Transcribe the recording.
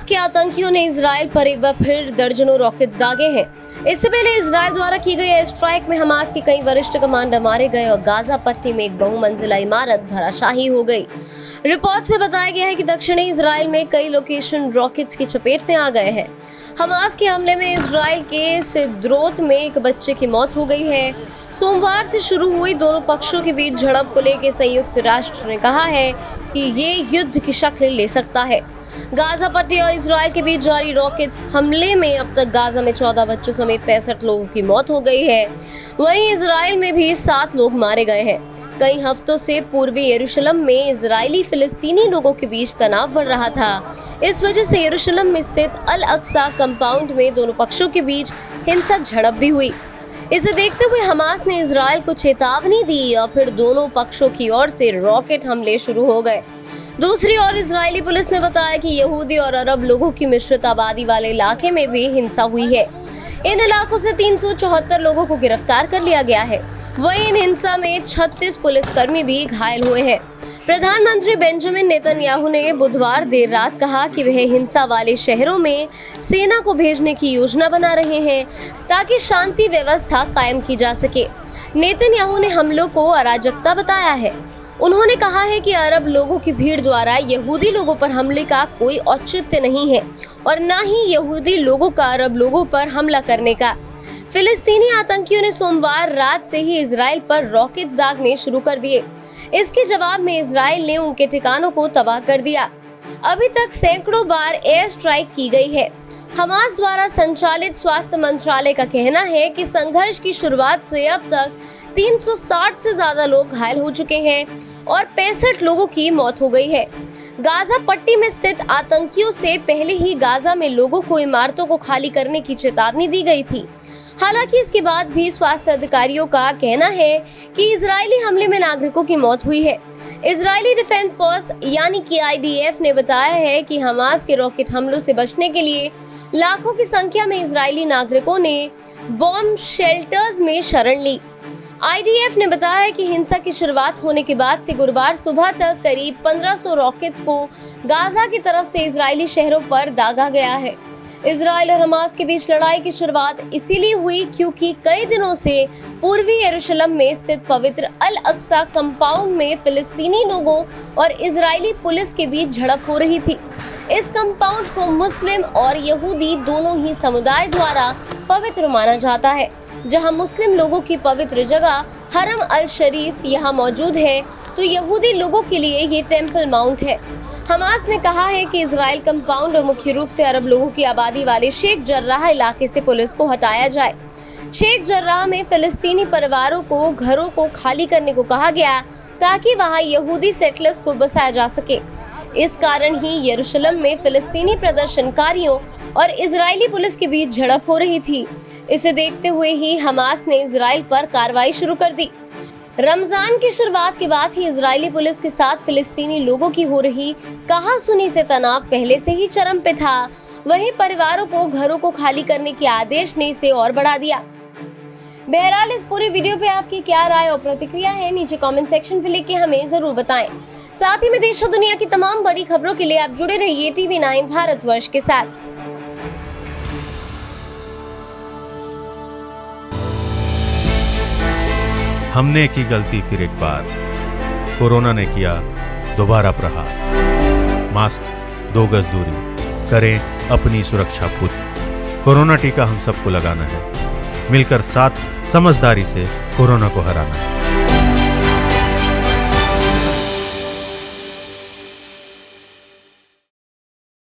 के आतंकियों ने इजराइल पर एक बार फिर दर्जनों रॉकेट्स दागे हैं। इससे पहले इजराइल द्वारा की गई एयर स्ट्राइक में हमास के कई वरिष्ठ कमांडर मारे गए और गाजा पट्टी में एक बहुमंजिला इमारत धराशायी हो गई। रिपोर्ट्स में बताया गया है कि दक्षिणी इजराइल में कई लोकेशन रॉकेट्स की चपेट में आ गए हैं। हमास के हमले में इजराइल के सिद्रोत में एक बच्चे की मौत हो गई है। सोमवार से शुरू हुई दोनों पक्षों के बीच झड़प को लेकर संयुक्त राष्ट्र ने कहा है कि ये युद्ध की शक्ल ले सकता है। गाजा पट्टी और इजराइल के बीच जारी रॉकेट्स हमले में अब तक गाजा में 14 बच्चों समेत 65 लोगों की मौत हो गई है। वहीं इजराइल में भी 7 लोग मारे गए हैं। कई हफ्तों से पूर्वी यरूशलेम में इजरायली फिलिस्तीनी लोगों के बीच तनाव बढ़ रहा था। इस वजह से यरूशलेम में स्थित अल अक्सा कंपाउंड में दोनों पक्षों के बीच हिंसक झड़प भी हुई। इसे देखते हुए हमास ने इजराइल को चेतावनी दी और फिर दोनों पक्षों की ओर से रॉकेट हमले शुरू हो गए। दूसरी ओर इजरायली पुलिस ने बताया कि यहूदी और अरब लोगों की मिश्रित आबादी वाले इलाके में भी हिंसा हुई है। इन इलाकों से 374 लोगों को गिरफ्तार कर लिया गया है। वहीं इन हिंसा में 36 पुलिसकर्मी भी घायल हुए हैं। प्रधानमंत्री बेंजामिन नेतन्याहू ने बुधवार देर रात कहा कि वह हिंसा वाले शहरों में सेना को भेजने की योजना बना रहे हैं ताकि शांति व्यवस्था कायम की जा सके। नेतन्याहू ने हमलों को अराजकता बताया है। उन्होंने कहा है कि अरब लोगों की भीड़ द्वारा यहूदी लोगों पर हमले का कोई औचित्य नहीं है और न ही यहूदी लोगों का अरब लोगों पर हमला करने का। फिलिस्तीनी आतंकियों ने सोमवार रात से ही इजराइल पर रॉकेट्स दागने शुरू कर दिए। इसके जवाब में इजराइल ने उनके ठिकानों को तबाह कर दिया। अभी तक सैकड़ों बार एयर स्ट्राइक की गई है। हमास द्वारा संचालित स्वास्थ्य मंत्रालय का कहना है कि संघर्ष की शुरुआत से अब तक 360 से ज्यादा लोग घायल हो चुके हैं और 65 लोगों की मौत हो गई है। गाजा पट्टी में स्थित आतंकियों से पहले ही गाजा में लोगों को इमारतों को खाली करने की चेतावनी दी गई थी। हालांकि इसके बाद भी स्वास्थ्य अधिकारियों का कहना है कि इजरायली हमले में नागरिकों की मौत हुई है। इजरायली डिफेंस फोर्स यानी कि IDF ने बताया है कि हमास के रॉकेट हमलों से बचने के लिए लाखों की संख्या में इजरायली नागरिकों ने बॉम्ब शेल्टर्स में शरण ली। IDF ने बताया कि हिंसा की शुरुआत होने के बाद से गुरुवार सुबह तक करीब 1500 रॉकेट्स को गाजा की तरफ से इजरायली शहरों पर दागा गया है। इजराइल और हमास के बीच लड़ाई की शुरुआत इसीलिए हुई क्योंकि कई दिनों से पूर्वी यरूशलेम में स्थित पवित्र अल अक्सा कंपाउंड में फिलिस्तीनी लोगों और इजरायली पुलिस के बीच झड़प हो रही थी। इस कंपाउंड को मुस्लिम और यहूदी दोनों ही समुदाय द्वारा पवित्र माना जाता है। जहां मुस्लिम लोगों की पवित्र जगह हरम अल शरीफ यहां मौजूद है, तो यहूदी लोगों के लिए ये टेम्पल माउंट है। हमास ने कहा है कि इजराइल कंपाउंड और मुख्य रूप से अरब लोगों की आबादी वाले शेख जर्राह इलाके से पुलिस को हटाया जाए। शेख जर्राह में फिलिस्तीनी परिवारों को घरों को खाली करने को कहा गया ताकि वहां यहूदी सेटलर्स को बसाया जा सके। इस कारण ही यरूशलेम में फिलिस्तीनी प्रदर्शनकारियों और इजरायली पुलिस के बीच झड़प हो रही थी। इसे देखते हुए ही हमास ने इजराइल पर कार्रवाई शुरू कर दी। रमजान की शुरुआत के बाद ही इजरायली पुलिस के साथ फिलिस्तीनी लोगों की हो रही कहासुनी से तनाव पहले से ही चरम पे था। वहीं परिवारों को घरों को खाली करने के आदेश ने इसे और बढ़ा दिया। बहरहाल इस पूरी वीडियो पे आपकी क्या राय और प्रतिक्रिया है, नीचे कमेंट सेक्शन पे लिख के हमें जरूर बताएं। साथ ही में देश और दुनिया की तमाम बड़ी खबरों के लिए आप जुड़े रहिए TV9 भारतवर्ष के साथ। हमने की गलती फिर एक बार, कोरोना ने किया दोबारा प्रहार। मास्क, 2 गज दूरी, करें अपनी सुरक्षा पूरी। कोरोना टीका हम सबको लगाना है, मिलकर साथ समझदारी से कोरोना को हराना है।